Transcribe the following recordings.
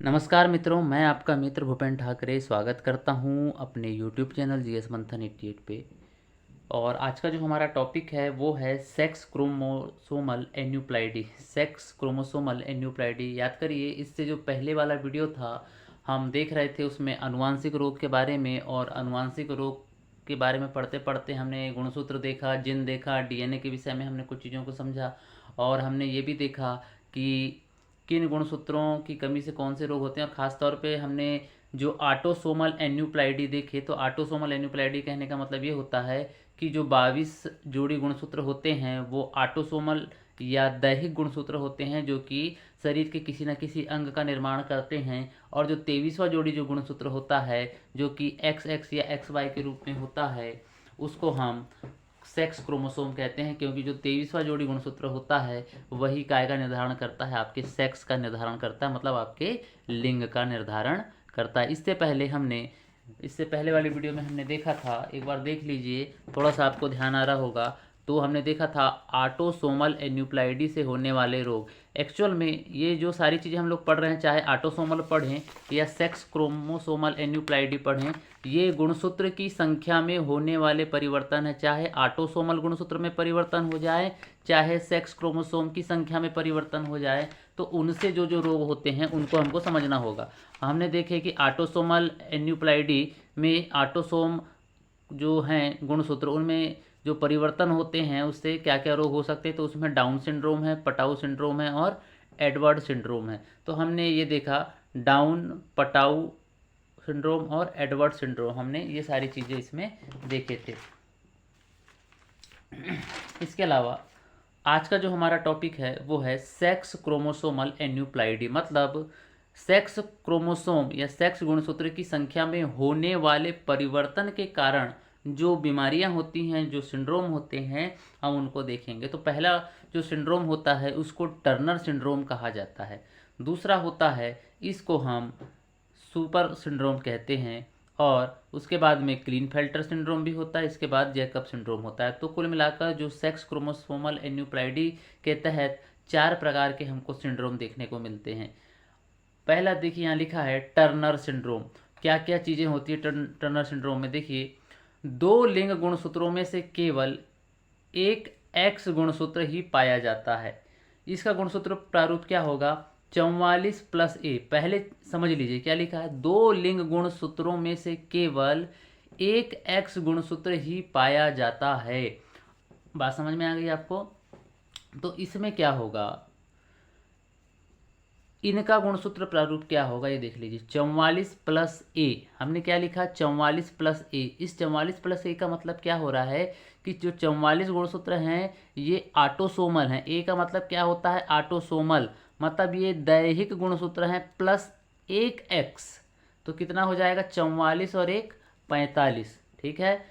नमस्कार मित्रों, मैं आपका मित्र भूपेन ठाकरे स्वागत करता हूं अपने यूट्यूब चैनल जीएस मंथन 88 पे। और आज का जो हमारा टॉपिक है वो है सेक्स क्रोमोसोमल एन्यूप्लाइडी। सेक्स क्रोमोसोमल एन्यूप्लाइडी याद करिए, इससे जो पहले वाला वीडियो था हम देख रहे थे उसमें अनुवांशिक रोग के बारे में, और अनुवांशिक रोग के बारे में पढ़ते पढ़ते हमने गुणसूत्र देखा, जिन देखा, डीएनए के विषय में हमने कुछ चीज़ों को समझा। और हमने ये भी देखा कि किन गुणसूत्रों की कमी से कौन से रोग होते हैं, और ख़ास तौर पे हमने जो ऑटोसोमल एन्यूप्लाइडी देखे। तो ऑटोसोमल एन्यूप्लाइडी कहने का मतलब ये होता है कि जो 22 जोड़ी गुणसूत्र होते हैं वो ऑटोसोमल या दैहिक गुणसूत्र होते हैं, जो कि शरीर के किसी न किसी अंग का निर्माण करते हैं। और जो 23वां जोड़ी जो गुणसूत्र होता है, जो कि XX या XY के रूप में होता है, उसको हम सेक्स क्रोमोसोम कहते हैं, क्योंकि जो 23वां जोड़ी गुणसूत्र होता है वही काय का निर्धारण करता है, आपके सेक्स का निर्धारण करता है, मतलब आपके लिंग का निर्धारण करता है। इससे पहले वाली वीडियो में हमने देखा था, एक बार देख लीजिए, थोड़ा सा आपको ध्यान आ रहा होगा। तो हमने देखा था ऑटोसोमल एन्यूप्लाइडी से होने वाले रोग। एक्चुअल में ये जो सारी चीज़ें हम लोग पढ़ रहे हैं, चाहे ऑटोसोमल पढ़ें या सेक्स क्रोमोसोमल एन्यूप्लाइडी पढ़ें, ये गुणसूत्र की संख्या में होने वाले परिवर्तन है। चाहे ऑटोसोमल गुणसूत्र में परिवर्तन हो जाए, चाहे सेक्स क्रोमोसोम की संख्या में परिवर्तन हो जाए, तो उनसे जो जो रोग होते हैं उनको हमको समझना होगा। हमने देखे कि ऑटोसोमल एन्यूप्लाइडी में ऑटोसोम जो हैं गुणसूत्र, उनमें जो परिवर्तन होते हैं उससे क्या क्या रोग हो सकते हैं। तो उसमें डाउन सिंड्रोम है, पटाऊ सिंड्रोम है और एडवर्ड सिंड्रोम है। तो हमने ये देखा डाउन, पटाऊ सिंड्रोम और एडवर्ड सिंड्रोम, हमने ये सारी चीज़ें इसमें देखे थे। इसके अलावा आज का जो हमारा टॉपिक है वो है सेक्स क्रोमोसोमल एन्यूप्लाइडी, मतलब सेक्स क्रोमोसोम या सेक्स गुणसूत्र की संख्या में होने वाले परिवर्तन के कारण जो बीमारियां होती हैं, जो सिंड्रोम होते हैं, हम उनको देखेंगे। तो पहला जो सिंड्रोम होता है उसको टर्नर सिंड्रोम कहा जाता है। दूसरा होता है, इसको हम सुपर सिंड्रोम कहते हैं। और उसके बाद में क्लीनफेल्टर सिंड्रोम भी होता है, इसके बाद जैकब सिंड्रोम होता है। तो कुल मिलाकर जो सेक्स क्रोमोसोमल एन्यूप्लाइडी के तहत 4 प्रकार के हमको सिंड्रोम देखने को मिलते हैं। पहला देखिए, यहाँ लिखा है टर्नर सिंड्रोम। क्या क्या चीज़ें होती है टर्नर सिंड्रोम में? देखिए, 2 लिंग गुणसूत्रों में से केवल एक एक्स गुणसूत्र ही पाया जाता है। इसका गुणसूत्र प्रारूप क्या होगा? 44+A। पहले समझ लीजिए क्या लिखा है, 2 लिंग गुणसूत्रों में से केवल एक एक्स गुणसूत्र ही पाया जाता है। बात समझ में आ गई आपको? तो इसमें क्या होगा, इनका गुणसूत्र प्रारूप क्या होगा ये देख लीजिए, 44+A। हमने क्या लिखा, 44+A। इस 44+A का मतलब क्या हो रहा है कि जो 44 गुणसूत्र हैं ये ऑटोसोमल हैं। ए का मतलब क्या होता है, ऑटोसोमल, मतलब ये दैहिक गुणसूत्र हैं प्लस एक एक्स। तो कितना हो जाएगा, 44 और 1 45, ठीक है।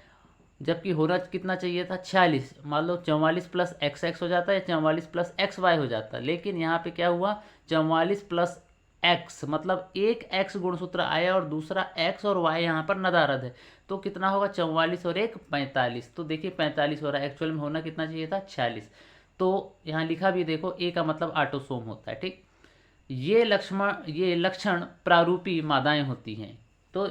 जबकि होना कितना चाहिए था, 46। मान लो 44+XX हो जाता है या 44+XY हो जाता है, लेकिन यहाँ पे क्या हुआ, 44+X, मतलब एक X गुणसूत्र आया और दूसरा X और Y यहाँ पर नदारद है। तो कितना होगा, 44 और 1 45। तो देखिए 45 हो रहा है, एक्चुअल में होना कितना चाहिए था, 46। तो यहाँ लिखा भी देखो, ए का मतलब ऑटोसोम होता है, ठीक। ये लक्षण प्रारूपी मादाएं होती हैं। तो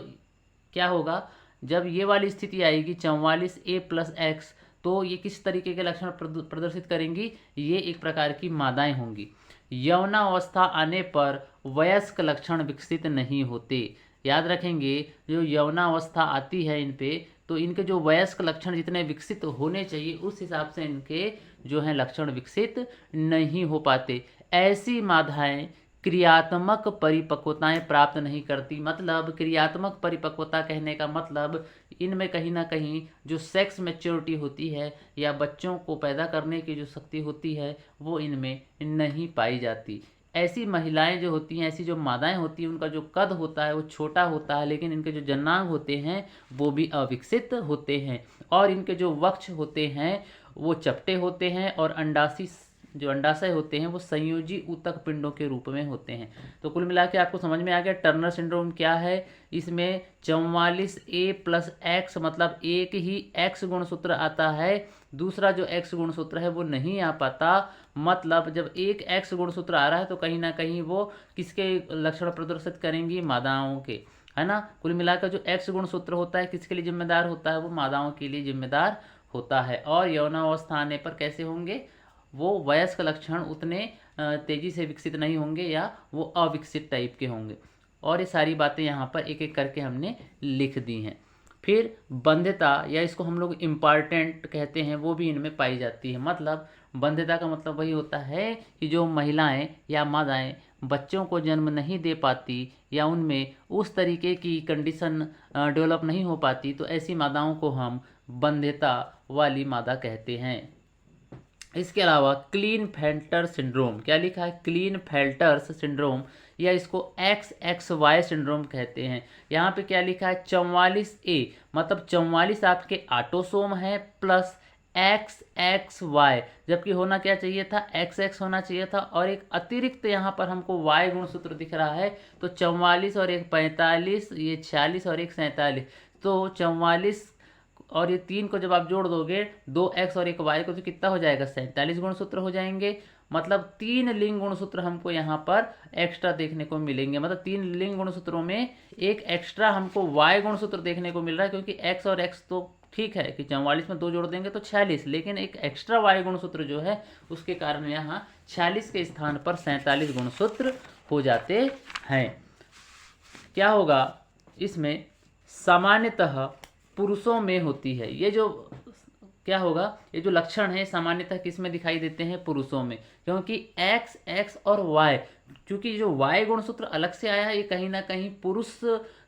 क्या होगा, जब ये वाली स्थिति आएगी 44A+X, तो ये किस तरीके के लक्षण प्रदर्शित करेंगी, ये एक प्रकार की मादाएं होंगी। यौनावस्था आने पर वयस्क लक्षण विकसित नहीं होते। याद रखेंगे, जो यौनावस्था आती है इन पे, तो इनके जो वयस्क लक्षण जितने विकसित होने चाहिए उस हिसाब से इनके जो हैं लक्षण विकसित नहीं हो पाते। ऐसी मादाएं क्रियात्मक परिपक्वताएं प्राप्त नहीं करती। मतलब क्रियात्मक परिपक्वता कहने का मतलब इनमें कहीं ना कहीं जो सेक्स मैच्योरिटी होती है या बच्चों को पैदा करने की जो शक्ति होती है वो इनमें नहीं पाई जाती। ऐसी महिलाएं जो होती हैं, ऐसी जो मादाएं होती हैं, उनका जो कद होता है वो छोटा होता है, लेकिन इनके जो जनांग होते हैं वो भी अविकसित होते हैं। और इनके जो वक्ष होते हैं वो चपटे होते हैं, और जो अंडाशय होते हैं वो संयोजी ऊतक पिंडों के रूप में होते हैं। तो कुल मिला के आपको समझ में आ गया टर्नर सिंड्रोम क्या है। इसमें 44A+X, मतलब एक ही एक्स गुणसूत्र आता है, दूसरा जो एक्स गुणसूत्र है वो नहीं आ पाता, मतलब जब एक एक्स गुणसूत्र आ रहा है तो कहीं ना कहीं वो किसके लक्षण प्रदर्शित करेंगी, मादाओं के, है ना। कुल मिलाकर जो एक्स गुणसूत्र होता है किसके लिए जिम्मेदार होता है, वो मादाओं के लिए जिम्मेदार होता है। और यौनावस्था आने पर कैसे होंगे, वो वयस्क लक्षण उतने तेजी से विकसित नहीं होंगे या वो अविकसित टाइप के होंगे। और ये सारी बातें यहाँ पर एक एक करके हमने लिख दी हैं। फिर बंध्यता या इसको हम लोग इम्पॉर्टेंट कहते हैं, वो भी इनमें पाई जाती है। मतलब बंध्यता का मतलब वही होता है कि जो महिलाएं या मादाएं बच्चों को जन्म नहीं दे पाती या उनमें उस तरीके की कंडीशन डेवलप नहीं हो पाती, तो ऐसी मादाओं को हम बंध्यता वाली मादा कहते हैं। इसके अलावा क्लीनफेल्टर सिंड्रोम, क्या लिखा है, क्लीनफेल्टर्स सिंड्रोम, या इसको XXY सिंड्रोम कहते हैं। यहाँ पे क्या लिखा है, 44A, मतलब 44 आपके ऑटोसोम है प्लस XXY, जबकि होना क्या चाहिए था, XX होना चाहिए था। और एक अतिरिक्त यहाँ पर हमको Y गुणसूत्र दिख रहा है, तो 44 और एक 45, ये 46 और एक 47, तो 44 और ये 3 को जब आप जोड़ दोगे 2x और एक y को, तो कितना हो जाएगा, 47 गुणसूत्र हो जाएंगे। मतलब 3 लिंग गुणसूत्र हमको यहाँ पर एक्स्ट्रा देखने को मिलेंगे। मतलब 3 लिंग गुणसूत्रों में एक एक्स्ट्रा हमको y गुणसूत्र देखने को मिल रहा है, क्योंकि x और x तो ठीक है कि 44 में 2 जोड़ देंगे तो 46, लेकिन एक एक्स्ट्रा y गुणसूत्र जो है उसके कारण यहाँ 46 के स्थान पर 47 गुणसूत्र हो जाते हैं। क्या होगा इसमें, सामान्यतः पुरुषों में होती है। ये जो क्या होगा, ये जो लक्षण है सामान्यतः किस में दिखाई देते हैं, पुरुषों में, क्योंकि X, X और Y, क्योंकि जो Y गुणसूत्र अलग से आया है ये कहीं ना कहीं पुरुष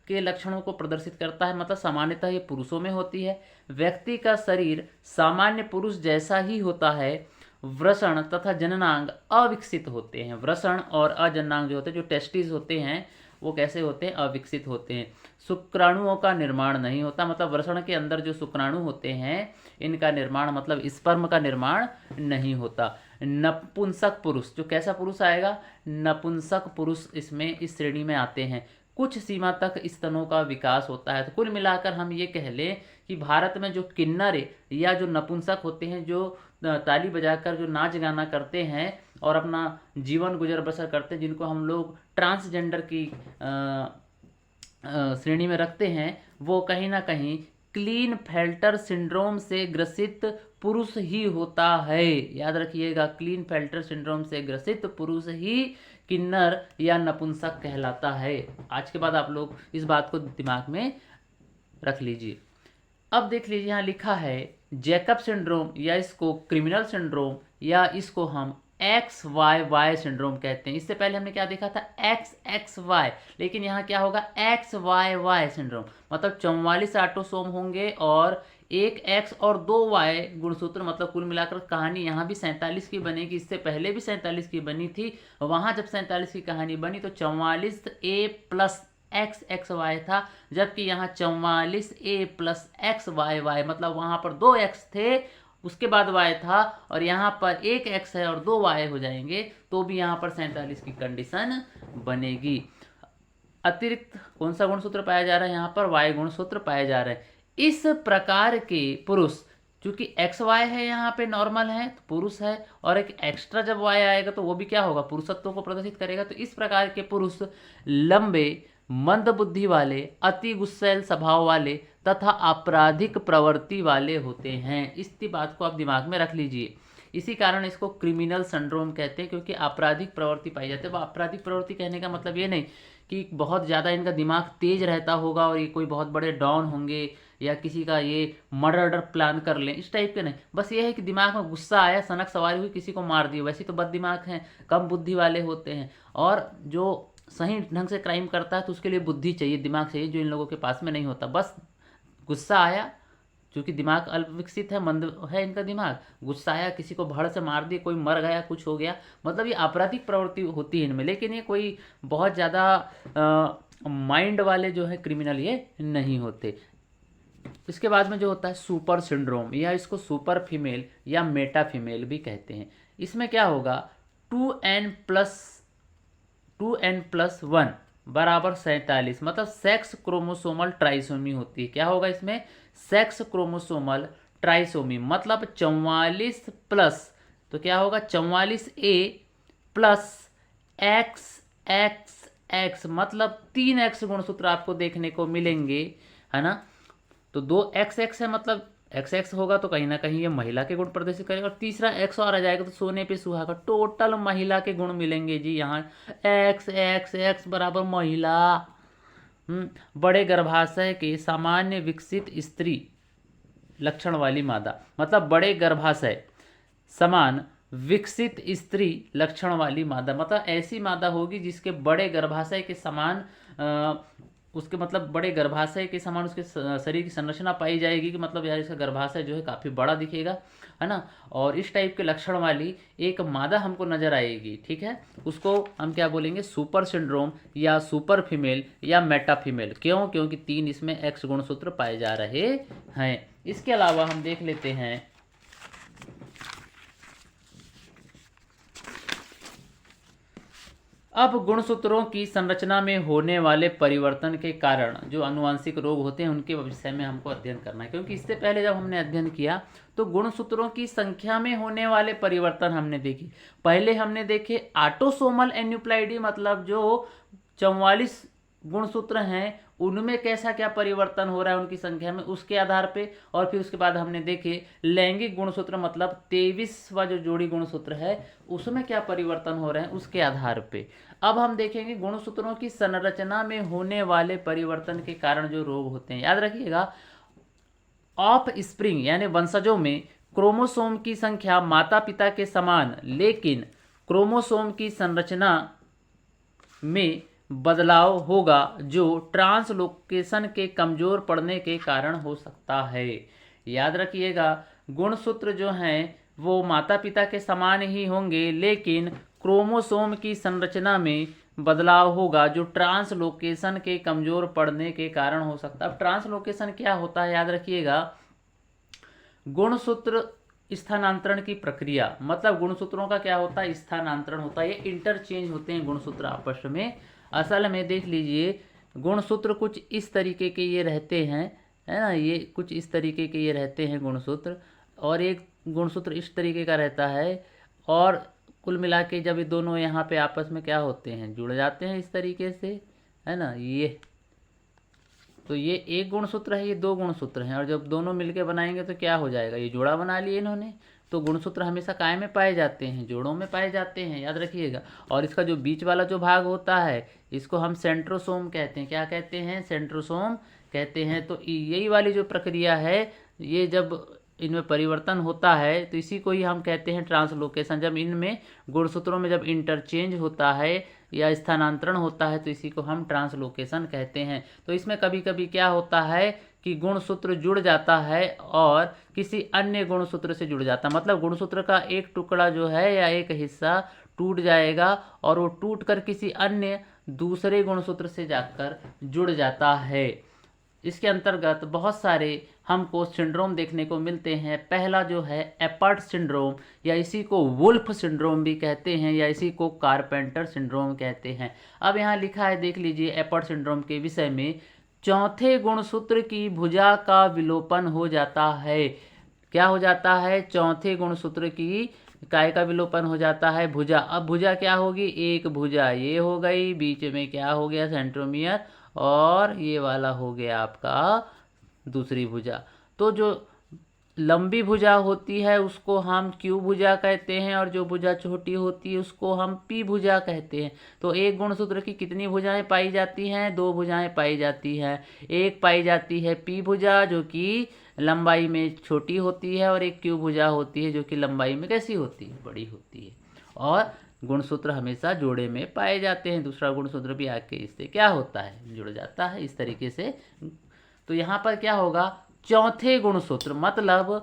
के लक्षणों को प्रदर्शित करता है। मतलब सामान्यतः ये पुरुषों में होती है। व्यक्ति का शरीर सामान्य पुरुष जैसा ही होता है। वृषण तथा जननांग अविकसित होते हैं। वृषण और अजननांग जो होते हैं, जो टेस्टिस होते हैं, वो कैसे होते हैं, अविकसित होते हैं। शुक्राणुओं का निर्माण नहीं होता, मतलब वृषण के अंदर जो शुक्राणु होते हैं इनका निर्माण, मतलब स्पर्म का निर्माण नहीं होता। नपुंसक पुरुष, जो कैसा पुरुष आएगा, नपुंसक पुरुष इसमें इस श्रेणी में आते हैं। कुछ सीमा तक स्तनों का विकास होता है। तो कुल मिलाकर हम ये कह लें कि भारत में जो किन्नर या जो नपुंसक होते हैं, जो ताली बजाकर जो नाच गाना करते हैं और अपना जीवन गुजर बसर करते हैं, जिनको हम लोग ट्रांसजेंडर की श्रेणी में रखते हैं, वो कहीं ना कहीं क्लीनफेल्टर सिंड्रोम से ग्रसित पुरुष ही होता है। याद रखिएगा, क्लीनफेल्टर सिंड्रोम से ग्रसित पुरुष ही किन्नर या नपुंसक कहलाता है। आज के बाद आप लोग इस बात को दिमाग में रख लीजिए। अब देख लीजिए, यहाँ लिखा है जैकब सिंड्रोम, या इसको क्रिमिनल सिंड्रोम, या इसको हम XYY सिंड्रोम कहते हैं। इससे पहले हमने क्या देखा था, XXY, लेकिन यहाँ क्या होगा, XYY सिंड्रोम। मतलब 44 ऑटोसोम होंगे और एक X और 2 Y गुणसूत्र। मतलब कुल मिलाकर कहानी यहाँ भी 47 की बनेगी। इससे पहले भी 47 की बनी थी। वहाँ जब 47 की कहानी बनी तो 44A प्लस XXY था, जबकि यहाँ 44A प्लस XYY, मतलब वहाँ पर 2 X थे, उसके बाद y था, और यहाँ पर एक x है और 2 y हो जाएंगे, तो भी यहाँ पर 47 की कंडीशन बनेगी। अतिरिक्त कौन सा गुणसूत्र पाया जा रहा है, यहाँ पर y गुणसूत्र पाया जा रहा है। इस प्रकार के पुरुष, क्योंकि XY है यहाँ पे नॉर्मल है तो पुरुष है, और एक एक्स्ट्रा जब y आएगा तो वो भी क्या होगा, पुरुषत्व को प्रदर्शित करेगा। तो इस प्रकार के पुरुष लंबे, मंद बुद्धि वाले, अति गुस्सैल स्वभाव वाले तथा आपराधिक प्रवृत्ति वाले होते हैं। इस बात को आप दिमाग में रख लीजिए। इसी कारण इसको क्रिमिनल सिंड्रोम कहते हैं, क्योंकि आपराधिक प्रवृत्ति पाई जाती है। वो आपराधिक प्रवृत्ति कहने का मतलब ये नहीं कि बहुत ज़्यादा इनका दिमाग तेज रहता होगा और ये कोई बहुत बड़े डॉन होंगे या किसी का ये मर्डर प्लान कर लें, इस टाइप के नहीं। बस ये है कि दिमाग में गुस्सा आया, सनक सवारी हुई, किसी को मार दिया। वैसे तो बद दिमाग हैं, कम बुद्धि वाले होते हैं। और जो सही ढंग से क्राइम करता है तो उसके लिए बुद्धि चाहिए, दिमाग चाहिए, जो इन लोगों के पास में नहीं होता। बस गुस्सा आया, क्योंकि दिमाग अल्प विकसित है, मंद है इनका दिमाग, गुस्सा आया, किसी को भड़ से मार दिया, कोई मर गया, कुछ हो गया, मतलब ये आपराधिक प्रवृत्ति होती है इनमें। लेकिन ये कोई बहुत ज़्यादा माइंड वाले जो है क्रिमिनल ये नहीं होते। इसके बाद में जो होता है सुपर सिंड्रोम, या इसको सुपर फीमेल या मेटा फीमेल भी कहते हैं। इसमें क्या होगा, 2n+1 बराबर 47, मतलब सेक्स क्रोमोसोमल ट्राइसोमी होती है। क्या होगा इसमें, सेक्स क्रोमोसोमल ट्राइसोमी, मतलब 44 प्लस तो क्या होगा 44A plus x x x, मतलब 3x गुणसूत्र आपको देखने को मिलेंगे, है ना। तो 2x है, मतलब x होगा तो कहीं ना कहीं ये महिला के गुण प्रदर्शित करेगा, और तीसरा x और आ जाएगा तो सोने पे सुहागा, टोटल महिला के गुण मिलेंगे जी यहाँ। x x x बराबर महिला। बड़े गर्भाशय के सामान्य विकसित स्त्री लक्षण वाली मादा, मतलब बड़े गर्भाशय समान विकसित स्त्री लक्षण वाली मादा, मतलब ऐसी मादा होगी जिसके बड़े गर्भाशय के समान उसके मतलब बड़े गर्भाशय के समान उसके शरीर की संरचना पाई जाएगी, कि मतलब यार इसका गर्भाशय जो है काफ़ी बड़ा दिखेगा, है ना। और इस टाइप के लक्षण वाली एक मादा हमको नजर आएगी, ठीक है। उसको हम क्या बोलेंगे, सुपर सिंड्रोम या सुपर फीमेल या मेटा फीमेल। क्यों? क्योंकि 3 इसमें एक्स गुणसूत्र पाए जा रहे हैं। इसके अलावा हम देख लेते हैं अब गुणसूत्रों की संरचना में होने वाले परिवर्तन के कारण जो आनुवंशिक रोग होते हैं उनके विषय में हमको अध्ययन करना है, क्योंकि इससे पहले जब हमने अध्ययन किया तो गुणसूत्रों की संख्या में होने वाले परिवर्तन हमने देखे। पहले हमने देखे ऑटोसोमल एन्यूप्लाइडी, मतलब जो 44 गुणसूत्र हैं उनमें कैसा क्या परिवर्तन हो रहा है उनकी संख्या में, उसके आधार पे। और फिर उसके बाद हमने देखे लैंगिक गुणसूत्र, मतलब 23वां जो जोड़ी गुणसूत्र है उसमें क्या परिवर्तन हो रहे हैं उसके आधार पे। अब हम देखेंगे गुणसूत्रों की संरचना में होने वाले परिवर्तन के कारण जो रोग होते हैं। याद रखिएगा, ऑफ स्प्रिंग यानी वंशजों में क्रोमोसोम की संख्या माता पिता के समान, लेकिन क्रोमोसोम की संरचना में बदलाव होगा जो ट्रांसलोकेशन के कमजोर पड़ने के कारण हो सकता है। याद रखिएगा, गुणसूत्र जो हैं वो माता पिता के समान ही होंगे, लेकिन क्रोमोसोम की संरचना में बदलाव होगा जो ट्रांसलोकेशन के कमजोर पड़ने के कारण हो सकता है। अब ट्रांसलोकेशन क्या होता है, याद रखिएगा, गुणसूत्र स्थानांतरण की प्रक्रिया, मतलब गुणसूत्रों का क्या होता है, स्थानांतरण होता है। ये इंटरचेंज होते हैं गुणसूत्र आपस में। असल में देख लीजिए, गुणसूत्र कुछ इस तरीके के ये रहते हैं, है ना, ये कुछ इस तरीके के ये रहते हैं गुणसूत्र, और एक गुणसूत्र इस तरीके का रहता है। और कुल मिला के जब ये दोनों यहाँ पे आपस में क्या होते हैं, जुड़ जाते हैं इस तरीके से, है ना। ये तो ये एक गुणसूत्र है, ये 2 गुणसूत्र हैं, और जब दोनों मिलके बनाएंगे तो क्या हो जाएगा, ये जोड़ा बना लिए इन्होंने। तो गुणसूत्र हमेशा काय में पाए जाते हैं, जोड़ों में पाए जाते हैं, याद रखिएगा। और इसका जो बीच वाला जो भाग होता है इसको हम सेंट्रोसोम कहते हैं। क्या कहते हैं, सेंट्रोसोम कहते हैं। तो यही वाली जो प्रक्रिया है, ये जब इनमें परिवर्तन होता है तो इसी को ही हम कहते हैं ट्रांसलोकेशन। जब इनमें गुणसूत्रों में जब इंटरचेंज होता है या स्थानांतरण होता है तो इसी को हम ट्रांसलोकेशन कहते हैं। तो इसमें कभी कभी क्या होता है कि गुणसूत्र जुड़ जाता है और किसी अन्य गुणसूत्र से जुड़ जाता है, मतलब गुणसूत्र का एक टुकड़ा जो है या एक हिस्सा टूट जाएगा और वो टूट कर किसी अन्य दूसरे गुणसूत्र से जाकर जुड़ जाता है। इसके अंतर्गत बहुत सारे हमको सिंड्रोम देखने को मिलते हैं। पहला जो है एपर्ट सिंड्रोम, या इसी को वुल्फ सिंड्रोम भी कहते हैं, या इसी को कारपेंटर सिंड्रोम कहते हैं। अब यहाँ लिखा है, देख लीजिए, एपर्ट सिंड्रोम के विषय में, चौथे गुणसूत्र की भुजा का विलोपन हो जाता है। क्या हो जाता है, चौथे गुणसूत्र की काय का विलोपन हो जाता है, भुजा। अब भुजा क्या होगी, एक भुजा ये हो गई, बीच में क्या हो गया, सेंट्रोमियर, और ये वाला हो गया आपका दूसरी भुजा। तो जो लंबी भुजा होती है उसको हम क्यू भुजा कहते हैं, और जो भुजा छोटी होती है उसको हम पी भुजा कहते हैं। तो एक गुणसूत्र की कितनी भुजाएं पाई जाती हैं, 2 भुजाएं पाई जाती हैं। एक पाई जाती है पी भुजा जो कि लंबाई में छोटी होती है, और एक क्यू भुजा होती है जो कि लंबाई में कैसी होती है, बड़ी होती है। और गुणसूत्र हमेशा जोड़े में पाए जाते हैं। दूसरा गुणसूत्र भी आके इससे क्या होता है, जुड़ जाता है इस तरीके से। तो यहाँ पर क्या होगा, चौथे गुणसूत्र, मतलब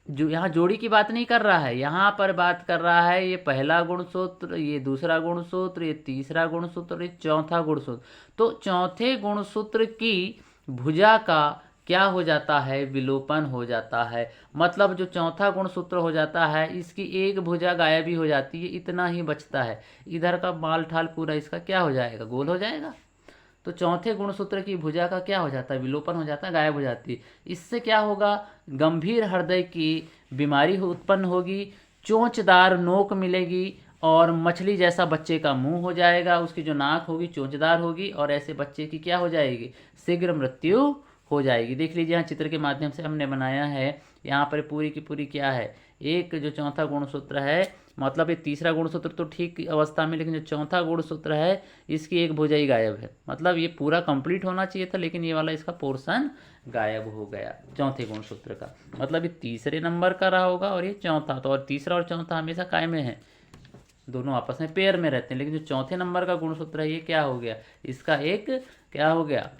जो यहाँ जोड़ी की बात नहीं कर रहा है, यहाँ पर बात कर रहा है ये पहला गुणसूत्र, ये दूसरा गुणसूत्र, ये तीसरा गुणसूत्र, ये चौथा गुणसूत्र। तो चौथे गुणसूत्र की भुजा का क्या हो जाता है, विलोपन हो जाता है। मतलब जो चौथा गुणसूत्र हो जाता है इसकी एक भुजा गायब ही हो जाती है, इतना ही बचता है। इधर का माल ठाल पूरा इसका क्या हो जाएगा, गोल हो जाएगा। तो चौथे गुणसूत्र की भुजा का क्या हो जाता है, विलोपन हो जाता है, गायब हो जाती है। इससे क्या होगा, गंभीर हृदय की बीमारी उत्पन्न होगी। चोंचदार नोक मिलेगी और मछली जैसा बच्चे का मुंह हो जाएगा, उसकी जो नाक होगी चोंचदार होगी और ऐसे बच्चे की क्या हो जाएगी, शीघ्र मृत्यु हो जाएगी। देख लीजिए यहाँ चित्र के माध्यम से हमने बनाया है, यहाँ पर पूरी की पूरी क्या है, एक जो चौथा गुणसूत्र है, मतलब ये तीसरा गुणसूत्र तो ठीक अवस्था में, लेकिन जो चौथा गुणसूत्र है इसकी एक भुजा ही गायब है। मतलब ये पूरा कंप्लीट होना चाहिए था, लेकिन ये वाला इसका पोर्शन गायब हो गया चौथे गुणसूत्र का। मतलब ये तीसरे नंबर का रहा होगा और ये चौथा, तो और तीसरा और चौथा हमेशा कायम में है, दोनों आपस में पेयर में रहते हैं। लेकिन जो चौथे नंबर का गुणसूत्र है ये क्या हो गया, इसका एक क्या हो गया,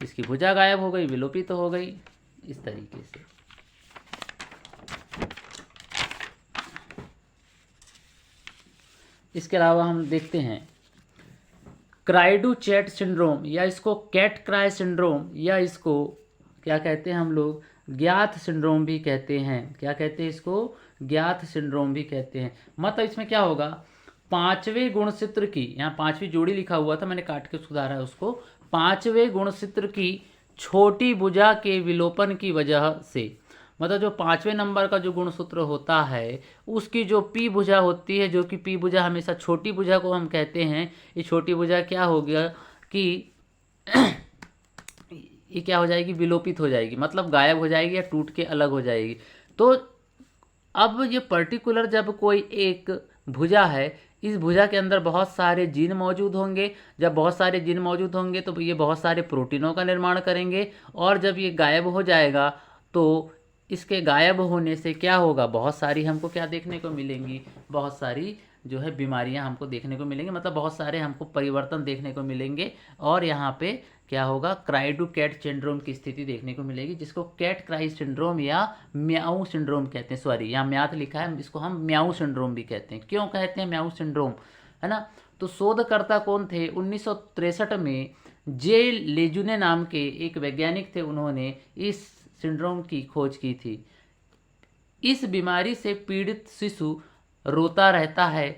इसकी भुजा गायब हो गई, विलोपित तो हो गई इस तरीके से। इसके अलावा हम देखते हैं क्राइडू चैट सिंड्रोम, या इसको कैट क्राई सिंड्रोम, या इसको क्या कहते हैं हम लोग, ज्ञात सिंड्रोम भी कहते हैं। क्या कहते हैं इसको, ज्ञात सिंड्रोम भी कहते हैं। मतलब इसमें क्या होगा, पांचवें गुणसूत्र की, यहाँ पांचवी जोड़ी लिखा हुआ था, मैंने काट के सुधारा है उसको, पांचवें गुणसूत्र की छोटी भुजा के विलोपन की वजह से, मतलब जो पांचवें नंबर का जो गुणसूत्र होता है उसकी जो पी भुजा होती है, जो कि पी भुजा हमेशा छोटी भुजा को हम कहते हैं, ये छोटी भुजा क्या हो गया कि ये क्या हो जाएगी, विलोपित हो जाएगी, मतलब गायब हो जाएगी या टूट के अलग हो जाएगी। तो अब ये पर्टिकुलर जब कोई एक भुजा है, इस भुजा के अंदर बहुत सारे जीन मौजूद होंगे, जब बहुत सारे जीन मौजूद होंगे तो ये बहुत सारे प्रोटीनों का निर्माण करेंगे, और जब ये गायब हो जाएगा तो इसके गायब होने से क्या होगा, बहुत सारी हमको क्या देखने को मिलेंगी, बहुत सारी जो है बीमारियां हमको देखने को मिलेंगी, मतलब बहुत सारे हमको परिवर्तन देखने को मिलेंगे। और यहाँ पे क्या होगा, क्राइडू कैट सिंड्रोम की स्थिति देखने को मिलेगी, जिसको कैट क्राई सिंड्रोम या म्याऊ सिंड्रोम कहते हैं। सॉरी, यहाँ म्याथ लिखा है, इसको हम म्याऊ सिंड्रोम भी कहते हैं। क्यों कहते हैं म्याऊ सिंड्रोम, है ना। तो शोधकर्ता कौन थे, 1963 में जे लेजुने नाम के एक वैज्ञानिक थे, उन्होंने इस सिंड्रोम की खोज की थी। इस बीमारी से पीड़ित शिशु रोता रहता है,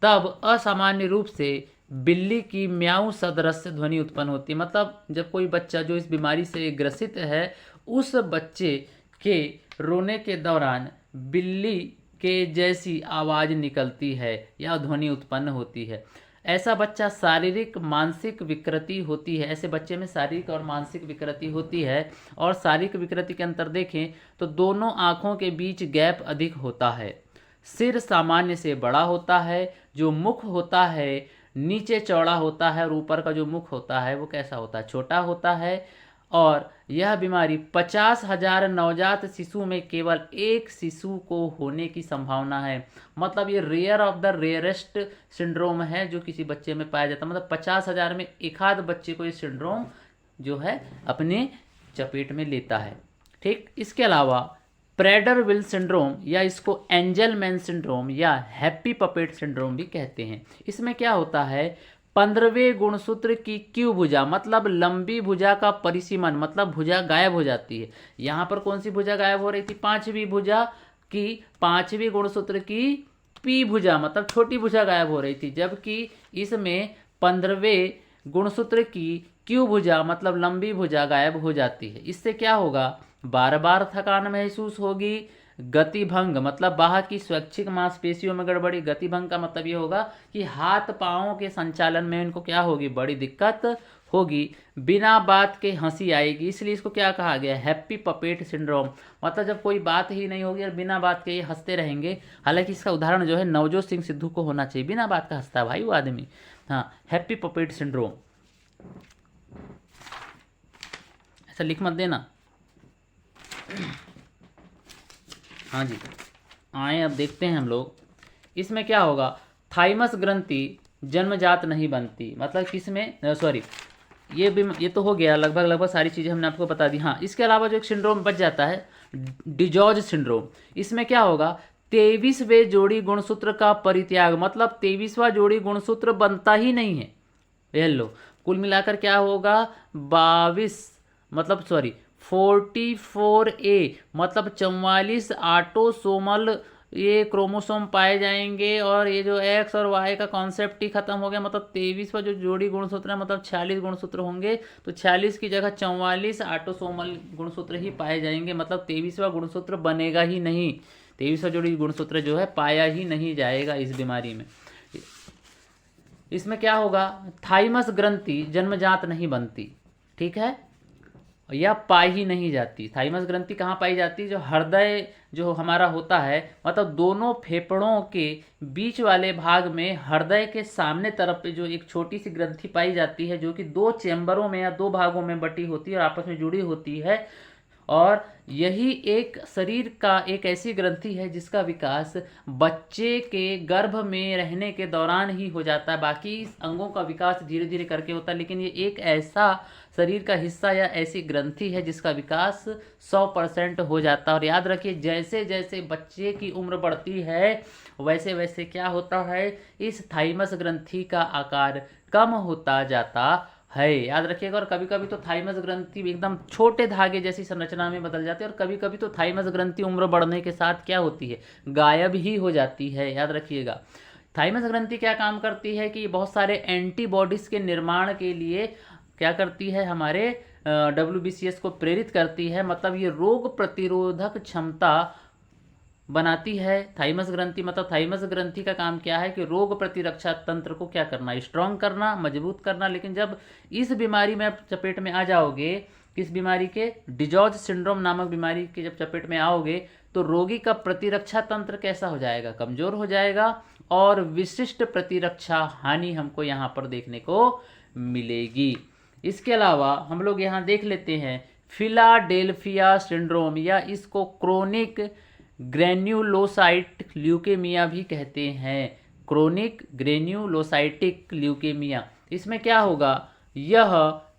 तब असामान्य रूप से बिल्ली की म्याऊ सदृश ध्वनि उत्पन्न होती है। मतलब जब कोई बच्चा जो इस बीमारी से ग्रसित है, उस बच्चे के रोने के दौरान बिल्ली के जैसी आवाज़ निकलती है या ध्वनि उत्पन्न होती है। ऐसा बच्चा शारीरिक मानसिक विकृति होती है, ऐसे बच्चे में शारीरिक और मानसिक विकृति होती है। और शारीरिक विकृति के अंतर देखें तो दोनों आँखों के बीच गैप अधिक होता है, सिर सामान्य से बड़ा होता है, जो मुख होता है नीचे चौड़ा होता है, और ऊपर का जो मुख होता है वो कैसा होता है, छोटा होता है। और यह बीमारी 50,000 नवजात शिशु में केवल एक शिशु को होने की संभावना है। मतलब ये rare of the rarest syndrome है जो किसी बच्चे में पाया जाता है। मतलब 50,000 में एक आध बच्चे को ये सिंड्रोम जो है अपने चपेट में लेता है। ठीक, इसके अलावा प्रेडर विल सिंड्रोम, या इसको एंजलमैन सिंड्रोम या हैप्पी पपेट सिंड्रोम भी कहते हैं। इसमें क्या होता है, 15वें गुणसूत्र की क्यू भुजा, मतलब लंबी भुजा का परिसीमन, मतलब भुजा गायब हो जाती है। यहाँ पर कौन सी भुजा गायब हो रही थी, पांचवी भुजा की, पांचवी गुणसूत्र की पी भुजा, मतलब छोटी भुजा गायब हो रही थी, जबकि इसमें 15वें गुणसूत्र की क्यू भुजा, मतलब लंबी भुजा गायब हो जाती है। इससे क्या होगा, बार बार थकान महसूस होगी, गतिभंग, मतलब बाह की स्वैच्छिक मांसपेशियों में गड़बड़ी। गतिभंग का मतलब ये होगा कि हाथ पांवों के संचालन में इनको क्या होगी, बड़ी दिक्कत होगी। बिना बात के हंसी आएगी, इसलिए इसको क्या कहा गया, हैप्पी पपेट सिंड्रोम। मतलब जब कोई बात ही नहीं होगी और बिना बात के ये हंसते रहेंगे। हालांकि इसका उदाहरण जो है नवजोत सिंह सिद्धू को होना चाहिए, बिना बात का हंसता भाई वो आदमी। हाँ, हैप्पी पपेट सिंड्रोम, ऐसा लिख मत देना। हाँ जी, आए अब देखते हैं हम लोग इसमें क्या होगा। थाइमस ग्रंथि जन्मजात नहीं बनती, मतलब किसमें, सॉरी ये तो हो गया, लगभग सारी चीज़ें हमने आपको बता दी। हाँ, इसके अलावा जो एक सिंड्रोम बच जाता है, डिजॉर्ज सिंड्रोम। इसमें क्या होगा, 23वें जोड़ी गुणसूत्र का परित्याग, मतलब 23वां जोड़ी गुणसूत्र बनता ही नहीं है। ये लो, कुल मिलाकर क्या होगा, 44A, मतलब 44 ऑटोसोमल ये क्रोमोसोम पाए जाएंगे। और ये जो एक्स और वाई का कॉन्सेप्ट ही खत्म हो गया, मतलब 23वां जो जोड़ी गुणसूत्र है, मतलब 46 गुणसूत्र होंगे, तो 46 की जगह 44 ऑटोसोमल गुणसूत्र ही पाए जाएंगे, मतलब 23वां गुणसूत्र बनेगा ही नहीं। 23वां जोड़ी गुणसूत्र जो है पाया ही नहीं जाएगा इस बीमारी में। इसमें क्या होगा, थाइमस ग्रंथि जन्मजात नहीं बनती, ठीक है, या पाई ही नहीं जाती। थाइमस ग्रंथि कहाँ पाई जाती है, जो हृदय जो हमारा होता है, मतलब दोनों फेफड़ों के बीच वाले भाग में हृदय के सामने तरफ पे जो एक छोटी सी ग्रंथि पाई जाती है, जो कि 2 चैम्बरों में या 2 भागों में बटी होती है और आपस में जुड़ी होती है। और यही एक शरीर का एक ऐसी ग्रंथि है जिसका विकास बच्चे के गर्भ में रहने के दौरान ही हो जाता है। बाकी अंगों का विकास धीरे धीरे करके होता है, लेकिन ये एक ऐसा शरीर का हिस्सा या ऐसी ग्रंथि है जिसका विकास 100% हो जाता है। और याद रखिए, जैसे जैसे बच्चे की उम्र बढ़ती है वैसे वैसे क्या होता है, इस थाइमस ग्रंथि का आकार कम होता जाता है। याद रखिएगा। और कभी कभी तो थाइमस ग्रंथि एकदम छोटे धागे जैसी संरचना में बदल जाती है, और कभी कभी तो थाइमस ग्रंथि उम्र बढ़ने के साथ क्या होती है, गायब ही हो जाती है। याद रखिएगा। थाइमस ग्रंथि क्या काम करती है कि बहुत सारे एंटीबॉडीज के निर्माण के लिए क्या करती है, हमारे WBCS को प्रेरित करती है। मतलब ये रोग प्रतिरोधक क्षमता बनाती है थाइमस ग्रंथि। मतलब थाइमस ग्रंथि का काम क्या है कि रोग प्रतिरक्षा तंत्र को क्या करना, स्ट्रांग करना, मजबूत करना। लेकिन जब इस बीमारी में आप चपेट में आ जाओगे, किस बीमारी के, डिजॉर्ज सिंड्रोम नामक बीमारी के जब चपेट में आओगे, तो रोगी का प्रतिरक्षा तंत्र कैसा हो जाएगा, कमजोर हो जाएगा, और विशिष्ट प्रतिरक्षा हानि हमको यहाँ पर देखने को मिलेगी। इसके अलावा हम लोग यहाँ देख लेते हैं फिलाडेल्फिया सिंड्रोम, या इसको क्रोनिक ग्रेन्युलोसाइट ल्यूकेमिया भी कहते हैं। Chronic granulocytic leukemia. इसमें क्या होगा, यह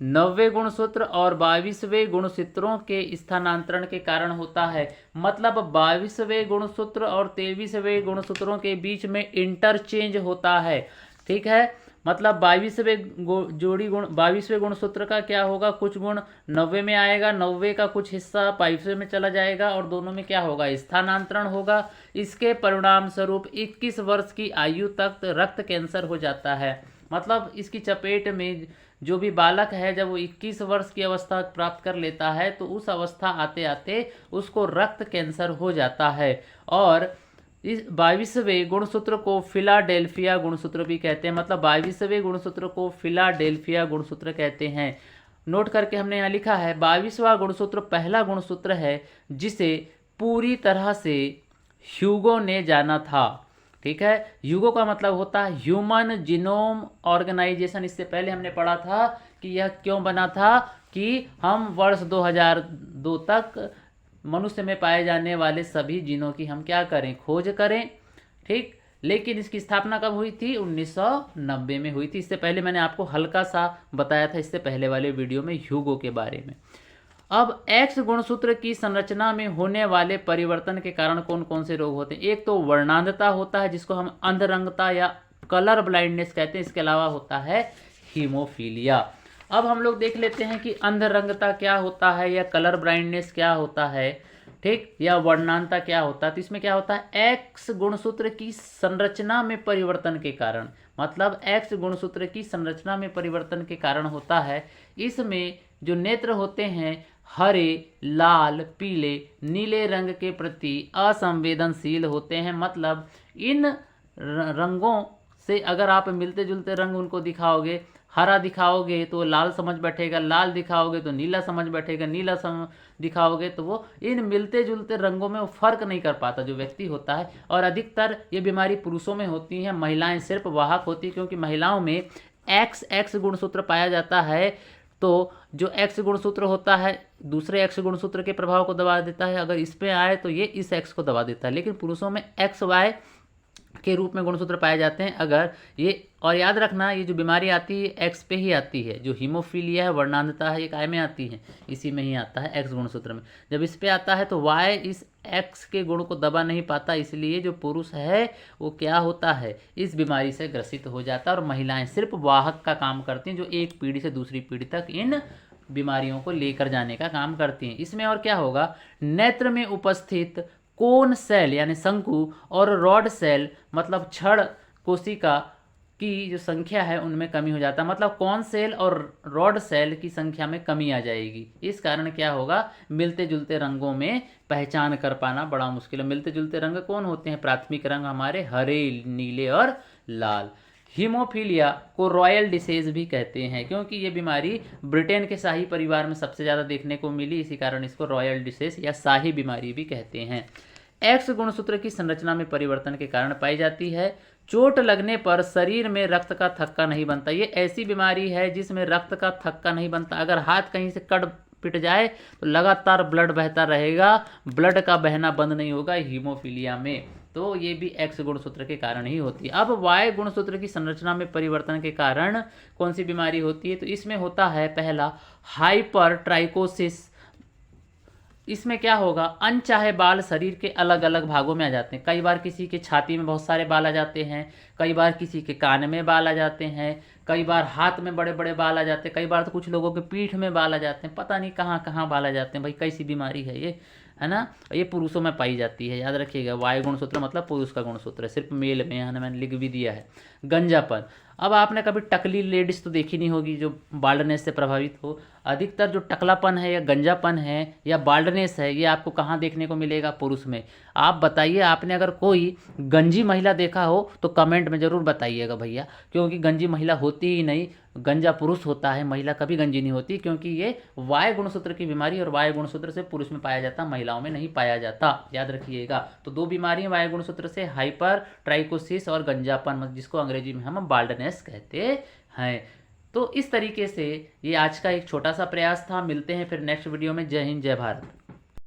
90वें गुणसूत्र और 22वें गुणसूत्रों के स्थानांतरण के कारण होता है। मतलब 22वें गुणसूत्र और 23वें गुणसूत्रों के बीच में इंटरचेंज होता है, ठीक है। मतलब 22वें गुणसूत्र का क्या होगा, कुछ गुण 90 में आएगा, 90 का कुछ हिस्सा 22वें में चला जाएगा, और दोनों में क्या होगा, स्थानांतरण होगा। इसके परिणाम स्वरूप 21 वर्ष की आयु तक रक्त कैंसर हो जाता है। मतलब इसकी चपेट में जो भी बालक है, जब वो 21 वर्ष की अवस्था प्राप्त कर लेता है, तो उस अवस्था आते आते उसको रक्त कैंसर हो जाता है। और इस 22वें गुणसूत्र को फिलाडेल्फिया गुणसूत्र भी कहते हैं। मतलब 22वें गुणसूत्र को फिलाडेल्फिया गुणसूत्र कहते हैं। नोट करके हमने यहाँ लिखा है, 22वां गुणसूत्र पहला गुणसूत्र है जिसे पूरी तरह से ह्यूगो ने जाना था, ठीक है। ह्यूगो का मतलब होता है ह्यूमन जीनोम ऑर्गेनाइजेशन। इससे पहले हमने पढ़ा था कि यह क्यों बना था, कि हम वर्ष 2002 तक मनुष्य में पाए जाने वाले सभी जीनों की हम क्या करें, खोज करें, ठीक। लेकिन इसकी स्थापना कब हुई थी, 1990 में हुई थी। इससे पहले मैंने आपको हल्का सा बताया था इससे पहले वाले वीडियो में ह्यूगो के बारे में। अब एक्स गुणसूत्र की संरचना में होने वाले परिवर्तन के कारण कौन कौन से रोग होते हैं। एक तो वर्णांधता होता है, जिसको हम अंधरंगता या कलर ब्लाइंडनेस कहते हैं। इसके अलावा होता है हीमोफीलिया। अब हम लोग देख लेते हैं कि अंधरंगता क्या होता है, या कलर ब्लाइंडनेस क्या होता है, ठीक, या वर्णांधता क्या होता है। तो इसमें क्या होता है, एक्स गुणसूत्र की संरचना में परिवर्तन के कारण, मतलब एक्स गुणसूत्र की संरचना में परिवर्तन के कारण होता है। इसमें जो नेत्र होते हैं हरे, लाल, पीले, नीले रंग के प्रति असंवेदनशील होते हैं। मतलब इन रंगों से अगर आप मिलते जुलते रंग उनको दिखाओगे, हरा दिखाओगे तो लाल समझ बैठेगा, लाल दिखाओगे तो नीला समझ बैठेगा, नीला दिखाओगे तो वो इन मिलते जुलते रंगों में वो फर्क नहीं कर पाता जो व्यक्ति होता है। और अधिकतर ये बीमारी पुरुषों में होती है, महिलाएं सिर्फ वाहक होती है, क्योंकि महिलाओं में एक्स गुणसूत्र पाया जाता है। तो जो एक्स गुणसूत्र होता है दूसरे एक्स गुणसूत्र के प्रभाव को दबा देता है। अगर इस पे आए तो ये इस एक्स को दबा देता है। लेकिन पुरुषों में एक्स वाई के रूप में गुणसूत्र पाए जाते हैं। अगर ये, और याद रखना, ये जो बीमारी आती है एक्स पे ही आती है। जो हीमोफीलिया है, वर्णांधता है, ये काय में आती है, इसी में ही आता है, एक्स गुणसूत्र में। जब इस पे आता है तो वाई इस एक्स के गुण को दबा नहीं पाता, इसलिए जो पुरुष है वो क्या होता है, इस बीमारी से ग्रसित हो जाता है। और महिलाएं सिर्फ वाहक का काम करती हैं, जो एक पीढ़ी से दूसरी पीढ़ी तक इन बीमारियों को लेकर जाने का काम करती हैं। इसमें और क्या होगा, नेत्र में उपस्थित कोन सेल यानी शंकु और रॉड सेल मतलब छड़ कोशिका की जो संख्या है उनमें कमी हो जाता है, मतलब कॉन सेल और रॉड सेल की संख्या में कमी आ जाएगी। इस कारण क्या होगा, मिलते जुलते रंगों में पहचान कर पाना बड़ा मुश्किल है। मिलते जुलते रंग कौन होते हैं, प्राथमिक रंग हमारे हरे, नीले और लाल। हीमोफीलिया को रॉयल डिसीज भी कहते हैं, क्योंकि ये बीमारी ब्रिटेन के शाही परिवार में सबसे ज़्यादा देखने को मिली, इसी कारण इसको रॉयल डिसीज या शाही बीमारी भी कहते हैं। एक्स गुणसूत्र की संरचना में परिवर्तन के कारण पाई जाती है। चोट लगने पर शरीर में रक्त का थक्का नहीं बनता। ये ऐसी बीमारी है जिसमें रक्त का थक्का नहीं बनता। अगर हाथ कहीं से कट पिट जाए तो लगातार ब्लड बहता रहेगा, ब्लड का बहना बंद नहीं होगा हीमोफीलिया में। तो ये भी एक्स गुणसूत्र के कारण ही होती है। अब वाई गुणसूत्र की संरचना में परिवर्तन के कारण कौन सी बीमारी होती है, तो इसमें होता है पहला हाइपर ट्राइकोसिस। इसमें क्या होगा, अनचाहे बाल शरीर के अलग अलग भागों में आ जाते हैं। कई बार किसी के छाती में बहुत सारे बाल आ जाते हैं, कई बार किसी के कान में बाल आ जाते हैं, कई बार हाथ में बड़े बड़े बाल आ जाते हैं, कई बार तो कुछ लोगों के पीठ में बाल आ जाते हैं। पता नहीं कहाँ कहाँ बाल आ जाते हैं भाई, कैसी बीमारी है ये, है ना। ये पुरुषों में पाई जाती है, याद रखिएगा। वायु गुणसूत्र मतलब पुरुष का गुणसूत्र है, सिर्फ मेल में, यहाँ मैंने लिख भी दिया है। गंजापन, अब आपने कभी टकली लेडीज तो देखी नहीं होगी जो बाल्डनेस से प्रभावित हो। अधिकतर जो टकलापन है या गंजापन है या बाल्डनेस है, ये आपको कहाँ देखने को मिलेगा, पुरुष में। आप बताइए, आपने अगर कोई गंजी महिला देखा हो तो कमेंट में ज़रूर बताइएगा भैया, क्योंकि गंजी महिला होती ही नहीं, गंजा पुरुष होता है, महिला कभी गंजी नहीं होती, क्योंकि ये वायु गुणसूत्र की बीमारी, और वायु गुणसूत्र से पुरुष में पाया जाता, महिलाओं में नहीं पाया जाता, याद रखिएगा। तो दो बीमारियां वायु गुणसूत्र से, हाइपर ट्राइकोसिस और गंजापन, जिसको अंग्रेजी में हम बाल्डनेस कहते हैं। तो इस तरीके से ये आज का एक छोटा सा प्रयास था। मिलते हैं फिर नेक्स्ट वीडियो में। जय हिंद, जय भारत।